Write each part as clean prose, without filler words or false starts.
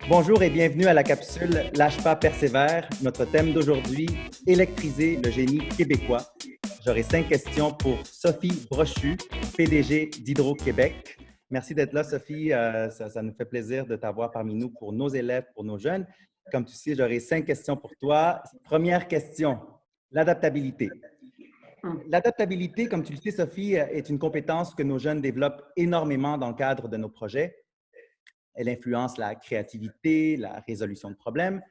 Bonjour et bienvenue à la capsule Lâche pas, persévère. Notre thème d'aujourd'hui, électriser le génie québécois. J'aurai 5 questions pour Sophie Brochu, PDG d'Hydro-Québec. Merci d'être là, Sophie. Ça nous fait plaisir de t'avoir parmi nous pour nos élèves, pour nos jeunes. Comme tu sais, j'aurai 5 questions pour toi. Première question, l'adaptabilité. L'adaptabilité, comme tu le sais, Sophie, est une compétence que nos jeunes développent énormément dans le cadre de nos projets. Elle influence la créativité, la résolution de problèmes.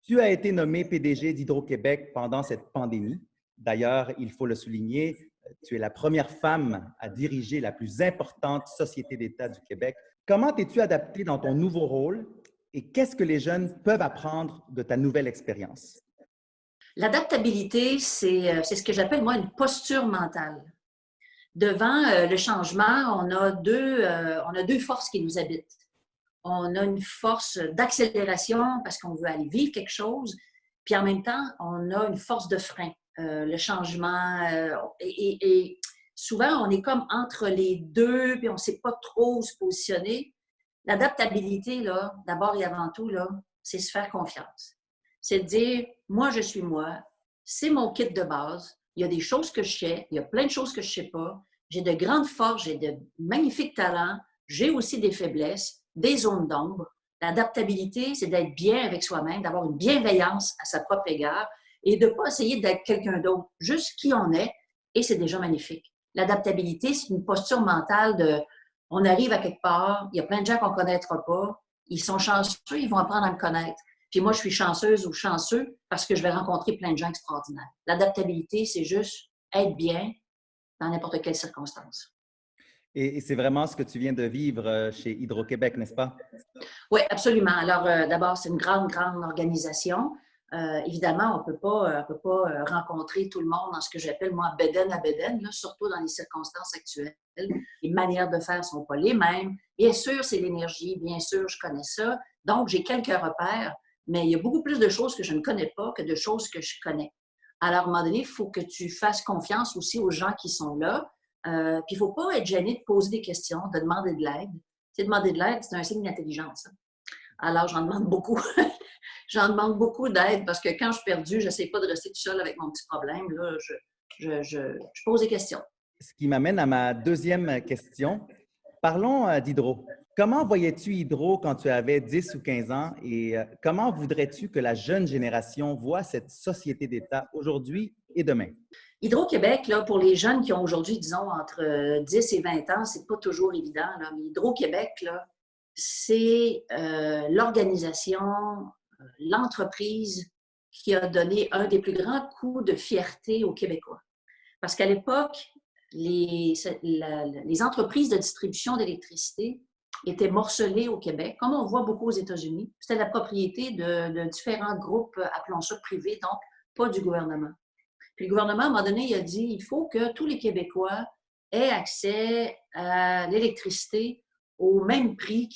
Tu as été nommé PDG d'Hydro-Québec pendant cette pandémie. D'ailleurs, il faut le souligner, tu es la première femme à diriger la plus importante société d'État du Québec. Comment t'es-tu adaptée dans ton nouveau rôle et qu'est-ce que les jeunes peuvent apprendre de ta nouvelle expérience? L'adaptabilité, c'est ce que j'appelle, moi, une posture mentale. Devant le changement, on a deux forces qui nous habitent. On a une force d'accélération parce qu'on veut aller vivre quelque chose, puis en même temps, on a une force de frein. Le changement, et souvent, on est comme entre les deux, puis on ne sait pas trop où se positionner. L'adaptabilité, là, d'abord et avant tout, là, c'est se faire confiance. C'est de dire, moi, je suis moi, c'est mon kit de base, il y a des choses que je sais, il y a plein de choses que je ne sais pas, j'ai de grandes forces, j'ai de magnifiques talents, j'ai aussi des faiblesses, des zones d'ombre. L'adaptabilité, c'est d'être bien avec soi-même, d'avoir une bienveillance à sa propre égard et de ne pas essayer d'être quelqu'un d'autre, juste qui on est, et c'est déjà magnifique. L'adaptabilité, c'est une posture mentale de on arrive à quelque part, il y a plein de gens qu'on ne connaîtra pas, ils sont chanceux, ils vont apprendre à me connaître. Puis moi, je suis chanceuse ou chanceux parce que je vais rencontrer plein de gens extraordinaires. L'adaptabilité, c'est juste être bien dans n'importe quelle circonstance. Et c'est vraiment ce que tu viens de vivre chez Hydro-Québec, n'est-ce pas? Oui, absolument. Alors, d'abord, c'est une grande, grande organisation. Évidemment, on peut pas rencontrer tout le monde dans ce que j'appelle, moi, bédaine à bédaine, là, surtout dans les circonstances actuelles. Les manières de faire ne sont pas les mêmes. Bien sûr, c'est l'énergie. Bien sûr, je connais ça. Donc, j'ai quelques repères, mais il y a beaucoup plus de choses que je ne connais pas que de choses que je connais. Alors, à un moment donné, il faut que tu fasses confiance aussi aux gens qui sont là. Puis, il ne faut pas être gêné de poser des questions, de demander de l'aide. C'est demander de l'aide, c'est un signe d'intelligence. Hein. Alors, j'en demande beaucoup. J'en demande beaucoup d'aide parce que quand je suis perdue, je n'essaie pas de rester tout seul avec mon petit problème. Là, je pose des questions. Ce qui m'amène à ma deuxième question. Parlons d'Hydro. Comment voyais-tu Hydro quand tu avais 10 ou 15 ans et comment voudrais-tu que la jeune génération voit cette société d'État aujourd'hui et demain? Hydro-Québec, là, pour les jeunes qui ont aujourd'hui, disons, entre 10 et 20 ans, c'est pas toujours évident, là, mais Hydro-Québec, là, c'est l'organisation, l'entreprise qui a donné un des plus grands coups de fierté aux Québécois. Parce qu'à l'époque, les entreprises de distribution d'électricité étaient morcelées au Québec, comme on voit beaucoup aux États-Unis. C'était la propriété de différents groupes, appelons ça privés, donc pas du gouvernement. Puis le gouvernement, à un moment donné, il a dit il faut que tous les Québécois aient accès à l'électricité au même prix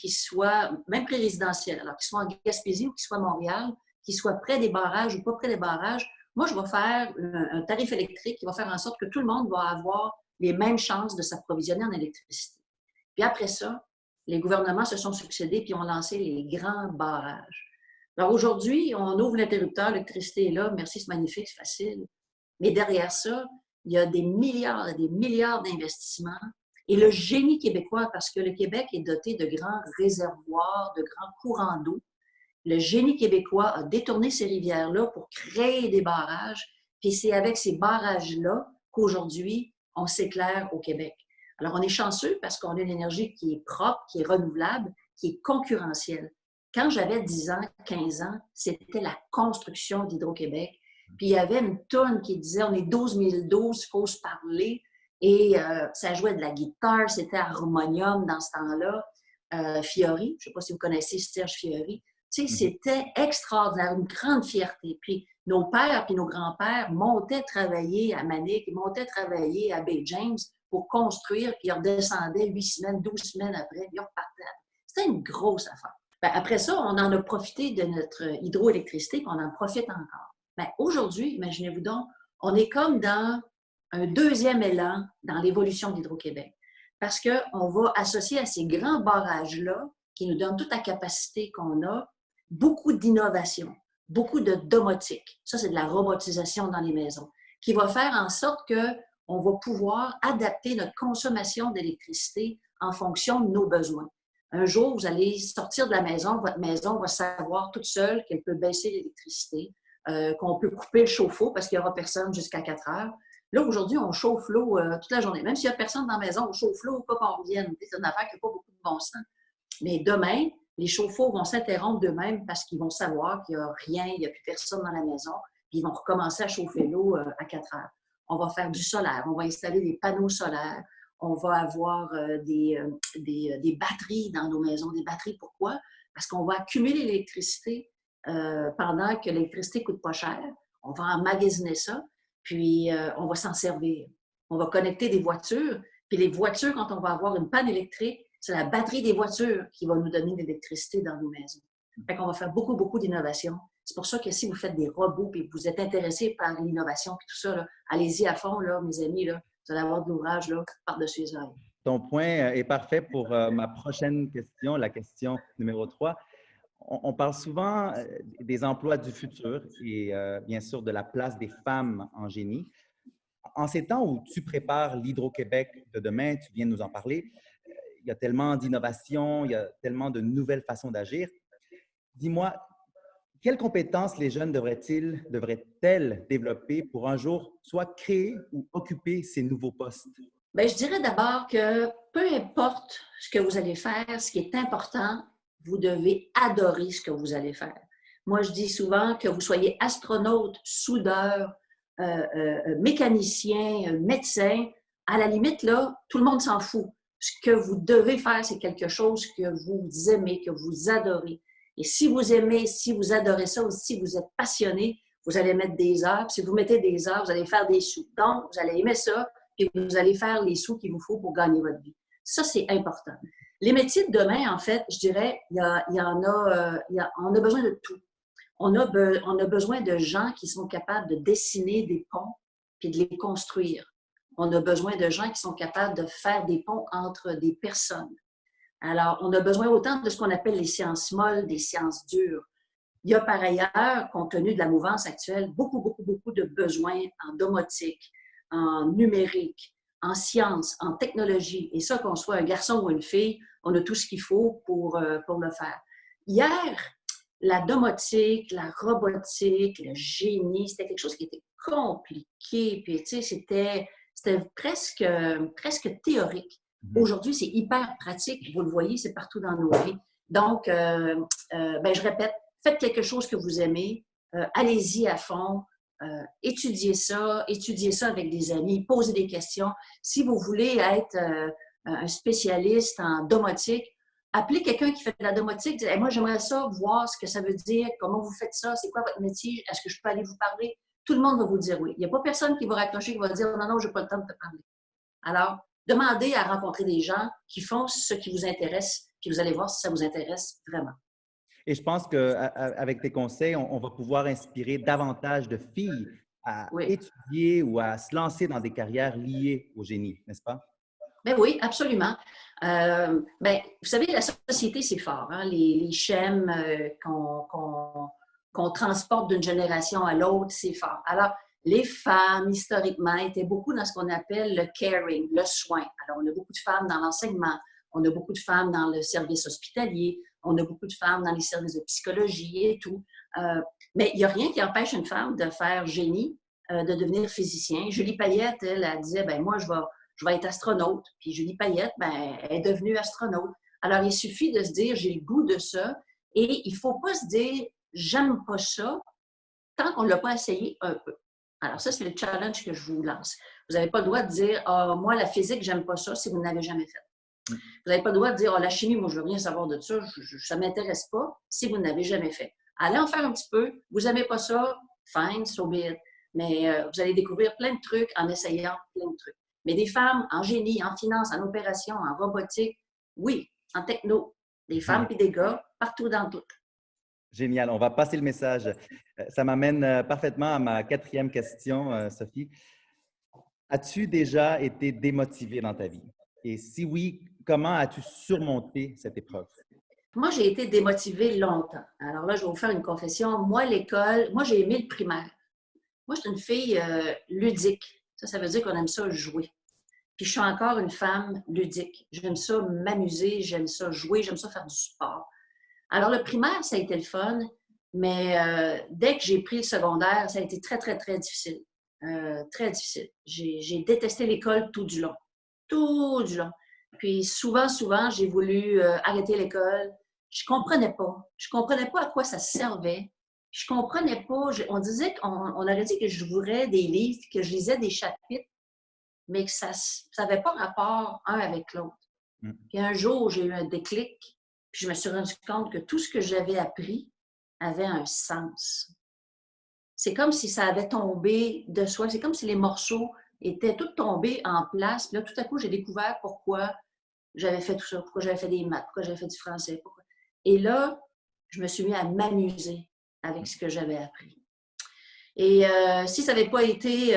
même prix résidentiel. Alors, qu'ils soient en Gaspésie ou qu'ils soient à Montréal, qu'ils soient près des barrages ou pas près des barrages, moi, je vais faire un tarif électrique qui va faire en sorte que tout le monde va avoir les mêmes chances de s'approvisionner en électricité. Puis après ça, les gouvernements se sont succédés puis ont lancé les grands barrages. Alors aujourd'hui, on ouvre l'interrupteur, l'électricité est là, merci, c'est magnifique, c'est facile. Mais derrière ça, il y a des milliards et des milliards d'investissements. Et le génie québécois, parce que le Québec est doté de grands réservoirs, de grands courants d'eau, le génie québécois a détourné ces rivières-là pour créer des barrages. Puis c'est avec ces barrages-là qu'aujourd'hui, on s'éclaire au Québec. Alors, on est chanceux parce qu'on a une énergie qui est propre, qui est renouvelable, qui est concurrentielle. Quand j'avais 10 ans, 15 ans, c'était la construction d'Hydro-Québec. Puis il y avait une toune qui disait on est 12 012, il faut se parler. Et ça jouait de la guitare, c'était harmonium dans ce temps-là. Fiori, je ne sais pas si vous connaissez Serge Fiori. Tu sais, c'était extraordinaire, une grande fierté. Puis nos pères et nos grands-pères montaient travailler à Manic, ils montaient travailler à Bay James pour construire, puis ils redescendaient 8 semaines, 12 semaines après, puis ils repartaient. C'était une grosse affaire. Bien, après ça, on en a profité de notre hydroélectricité, puis on en profite encore. Bien, aujourd'hui, imaginez-vous donc, on est comme dans un deuxième élan dans l'évolution d'Hydro-Québec. parce qu'on va associer à ces grands barrages-là, qui nous donnent toute la capacité qu'on a, beaucoup d'innovation, beaucoup de domotique. Ça, c'est de la robotisation dans les maisons, qui va faire en sorte qu'on va pouvoir adapter notre consommation d'électricité en fonction de nos besoins. Un jour, vous allez sortir de la maison, votre maison va savoir toute seule qu'elle peut baisser l'électricité, qu'on peut couper le chauffe-eau parce qu'il n'y aura personne jusqu'à 4 heures. Là, aujourd'hui, on chauffe l'eau toute la journée. Même s'il n'y a personne dans la maison, on chauffe l'eau, pas qu'on revienne. C'est une affaire qui n'a pas beaucoup de bon sens. Mais demain, les chauffe-eau vont s'interrompre d'eux-mêmes parce qu'ils vont savoir qu'il n'y a rien, il n'y a plus personne dans la maison, puis ils vont recommencer à chauffer l'eau à 4 heures. On va faire du solaire, on va installer des panneaux solaires, on va avoir des batteries dans nos maisons. Des batteries, pourquoi? Parce qu'on va accumuler l'électricité pendant que l'électricité ne coûte pas cher. On va emmagasiner ça, puis on va s'en servir. On va connecter des voitures, puis les voitures, quand on va avoir une panne électrique, c'est la batterie des voitures qui va nous donner de l'électricité dans nos maisons. Fait qu'on va faire beaucoup, beaucoup d'innovation. C'est pour ça que si vous faites des robots et que vous êtes intéressés par l'innovation et tout ça, là, allez-y à fond, là, mes amis. Là, vous allez avoir de l'ouvrage là, par-dessus les oreilles. Ton point est parfait pour ma prochaine question, la question numéro 3. On parle souvent des emplois du futur et bien sûr de la place des femmes en génie. En ces temps où tu prépares l'Hydro-Québec de demain, tu viens de nous en parler, il y a tellement d'innovations, il y a tellement de nouvelles façons d'agir. Dis-moi, quelles compétences les jeunes devraient-elles développer pour un jour soit créer ou occuper ces nouveaux postes? Bien, je dirais d'abord que peu importe ce que vous allez faire, ce qui est important, vous devez adorer ce que vous allez faire. Moi, je dis souvent que vous soyez astronaute, soudeur, mécanicien, médecin, à la limite, là, tout le monde s'en fout. Ce que vous devez faire, c'est quelque chose que vous aimez, que vous adorez. Et si vous aimez, si vous adorez ça, ou si vous êtes passionné, vous allez mettre des heures. Puis si vous mettez des heures, vous allez faire des sous. Donc, vous allez aimer ça, puis vous allez faire les sous qu'il vous faut pour gagner votre vie. Ça, c'est important. Les métiers de demain, en fait, je dirais, on a besoin de tout. On a besoin de gens qui sont capables de dessiner des ponts puis de les construire. On a besoin de gens qui sont capables de faire des ponts entre des personnes. Alors, on a besoin autant de ce qu'on appelle les sciences molles, des sciences dures. Il y a par ailleurs, compte tenu de la mouvance actuelle, beaucoup de besoins en domotique, en numérique, en sciences, en technologie. Et ça, qu'on soit un garçon ou une fille, on a tout ce qu'il faut pour le faire. Hier, la domotique, la robotique, le génie, c'était quelque chose qui était compliqué. Puis, tu sais, c'était presque théorique. Aujourd'hui, c'est hyper pratique. Vous le voyez, c'est partout dans nos vies. Donc, je répète, faites quelque chose que vous aimez. Allez-y à fond. Étudiez ça avec des amis. Posez des questions. Si vous voulez être un spécialiste en domotique, appelez quelqu'un qui fait de la domotique. Dites, moi, j'aimerais ça, voir ce que ça veut dire, comment vous faites ça, c'est quoi votre métier, est-ce que je peux aller vous parler? Tout le monde va vous dire oui. Il n'y a pas personne qui va raccrocher, qui va dire non, je n'ai pas le temps de te parler. Alors, demandez à rencontrer des gens qui font ce qui vous intéresse, puis vous allez voir si ça vous intéresse vraiment. Et je pense qu'avec tes conseils, on va pouvoir inspirer davantage de filles à étudier ou à se lancer dans des carrières liées au génie, n'est-ce pas? Ben oui, absolument. Vous savez, la société, c'est fort. Hein? Les schèmes qu'on transporte d'une génération à l'autre, c'est fort. Alors, les femmes, historiquement, étaient beaucoup dans ce qu'on appelle le caring, le soin. Alors, on a beaucoup de femmes dans l'enseignement, on a beaucoup de femmes dans le service hospitalier, on a beaucoup de femmes dans les services de psychologie et tout. Mais il n'y a rien qui empêche une femme de faire génie, de devenir physicien. Julie Payette, elle disait, moi, je vais être astronaute. Puis Julie Payette, elle est devenue astronaute. Alors, il suffit de se dire, j'ai le goût de ça. Et il ne faut pas se dire, j'aime pas ça, tant qu'on ne l'a pas essayé un peu. Alors, ça, c'est le challenge que je vous lance. Vous n'avez pas le droit de dire, moi, la physique, j'aime pas ça, si vous ne l'avez jamais fait. Vous n'avez pas le droit de dire, la chimie, moi, je veux rien savoir de ça, ça ne m'intéresse pas, si vous ne l'avez jamais fait. Allez en faire un petit peu. Vous n'aimez pas ça, fine, so be it. Mais vous allez découvrir plein de trucs en essayant plein de trucs. Mais des femmes en génie, en finance, en opération, en robotique, oui, en techno, des femmes et des gars, partout dans tout. Génial. On va passer le message. Ça m'amène parfaitement à ma 4e question, Sophie. As-tu déjà été démotivée dans ta vie? Et si oui, comment as-tu surmonté cette épreuve? Moi, j'ai été démotivée longtemps. Alors là, je vais vous faire une confession. Moi, l'école, moi, j'ai aimé le primaire. Moi, je suis une fille ludique. Ça veut dire qu'on aime ça jouer. Puis je suis encore une femme ludique. J'aime ça m'amuser, j'aime ça jouer, j'aime ça faire du sport. Alors, le primaire, ça a été le fun, mais dès que j'ai pris le secondaire, ça a été très, très, très difficile. Très difficile. J'ai détesté l'école tout du long. Tout du long. Puis souvent, j'ai voulu arrêter l'école. Je comprenais pas. Je comprenais pas à quoi ça servait. Je comprenais pas. On disait on aurait dit que je j'ouvrais des livres, que je lisais des chapitres, mais que ça n'avait pas rapport un avec l'autre. Mm. Puis un jour, j'ai eu un déclic, puis je me suis rendu compte que tout ce que j'avais appris avait un sens. C'est comme si ça avait tombé de soi. C'est comme si les morceaux étaient tous tombés en place. Puis là, tout à coup, j'ai découvert pourquoi j'avais fait tout ça, pourquoi j'avais fait des maths, pourquoi j'avais fait du français. Pourquoi. Et là, je me suis mis à m'amuser avec ce que j'avais appris. Et si ça n'avait pas été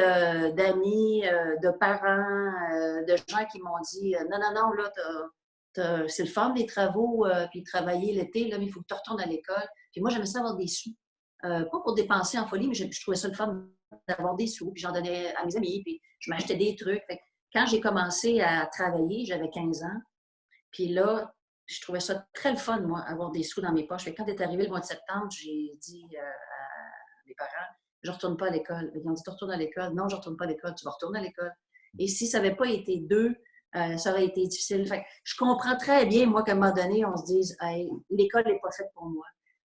d'amis, de parents, de gens qui m'ont dit « Non, non, non, là, c'est le fun, les travaux, puis travailler l'été, là, mais il faut que tu retournes à l'école. » Puis moi, j'aimais ça avoir des sous. Pas pour dépenser en folie, mais je trouvais ça le fun d'avoir des sous. Puis j'en donnais à mes amis, puis je m'achetais des trucs. Fait que quand j'ai commencé à travailler, j'avais 15 ans. Puis là, je trouvais ça très le fun, moi, avoir des sous dans mes poches. Fait que quand est arrivé le mois de septembre, j'ai dit à mes parents, je ne retourne pas à l'école. Ils ont dit, tu retournes à l'école? Non, je ne retourne pas à l'école. Tu vas retourner à l'école. Et si ça n'avait pas été deux, ça aurait été difficile. Fait que je comprends très bien, moi, qu'à un moment donné, on se dise, hey, l'école n'est pas faite pour moi.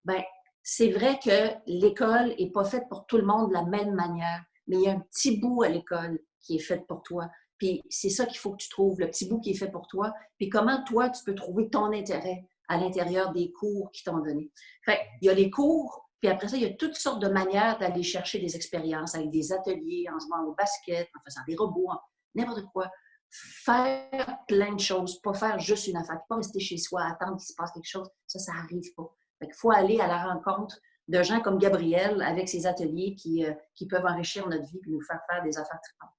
Bien, c'est vrai que l'école n'est pas faite pour tout le monde de la même manière, mais il y a un petit bout à l'école qui est fait pour toi. Puis c'est ça qu'il faut que tu trouves, le petit bout qui est fait pour toi. Puis comment toi, tu peux trouver ton intérêt à l'intérieur des cours qu'ils t'ont donnés. Fait il y a les cours, puis après ça, il y a toutes sortes de manières d'aller chercher des expériences avec des ateliers, en jouant au basket, en faisant des robots, n'importe quoi. Faire plein de choses, pas faire juste une affaire, pas rester chez soi, attendre qu'il se passe quelque chose. Ça n'arrive pas. Fait qu'il faut aller à la rencontre de gens comme Gabriel avec ses ateliers qui peuvent enrichir notre vie et nous faire faire des affaires tripantes.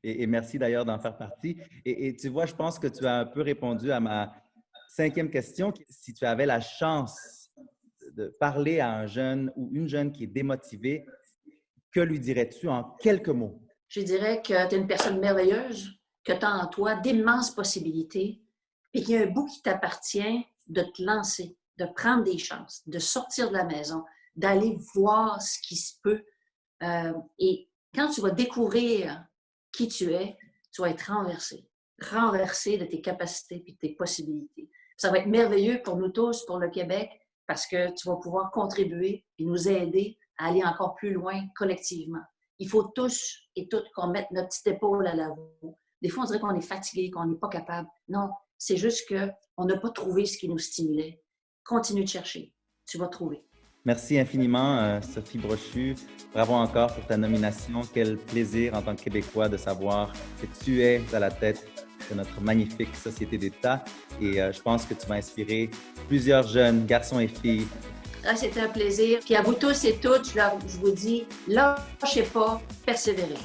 Et merci d'ailleurs d'en faire partie. Et tu vois, je pense que tu as un peu répondu à ma 5e question. Si tu avais la chance de parler à un jeune ou une jeune qui est démotivée, que lui dirais-tu en quelques mots? Je dirais que tu es une personne merveilleuse, que tu as en toi d'immenses possibilités et qu'il y a un bout qui t'appartient de te lancer, de prendre des chances, de sortir de la maison, d'aller voir ce qui se peut. Et quand tu vas découvrir qui tu vas être renversé de tes capacités et de tes possibilités. Ça va être merveilleux pour nous tous, pour le Québec, parce que tu vas pouvoir contribuer et nous aider à aller encore plus loin collectivement. Il faut tous et toutes qu'on mette notre petite épaule à la roue. Des fois, on dirait qu'on est fatigué, qu'on n'est pas capable. Non, c'est juste qu'on n'a pas trouvé ce qui nous stimulait. Continue de chercher. Tu vas trouver. Merci infiniment, Sophie Brochu. Bravo encore pour ta nomination. Quel plaisir en tant que Québécois de savoir que tu es à la tête de notre magnifique société d'État. Et je pense que tu vas inspirer plusieurs jeunes, garçons et filles. Ah, c'était un plaisir. Puis à vous tous et toutes, je vous dis, lâchez pas, persévérez.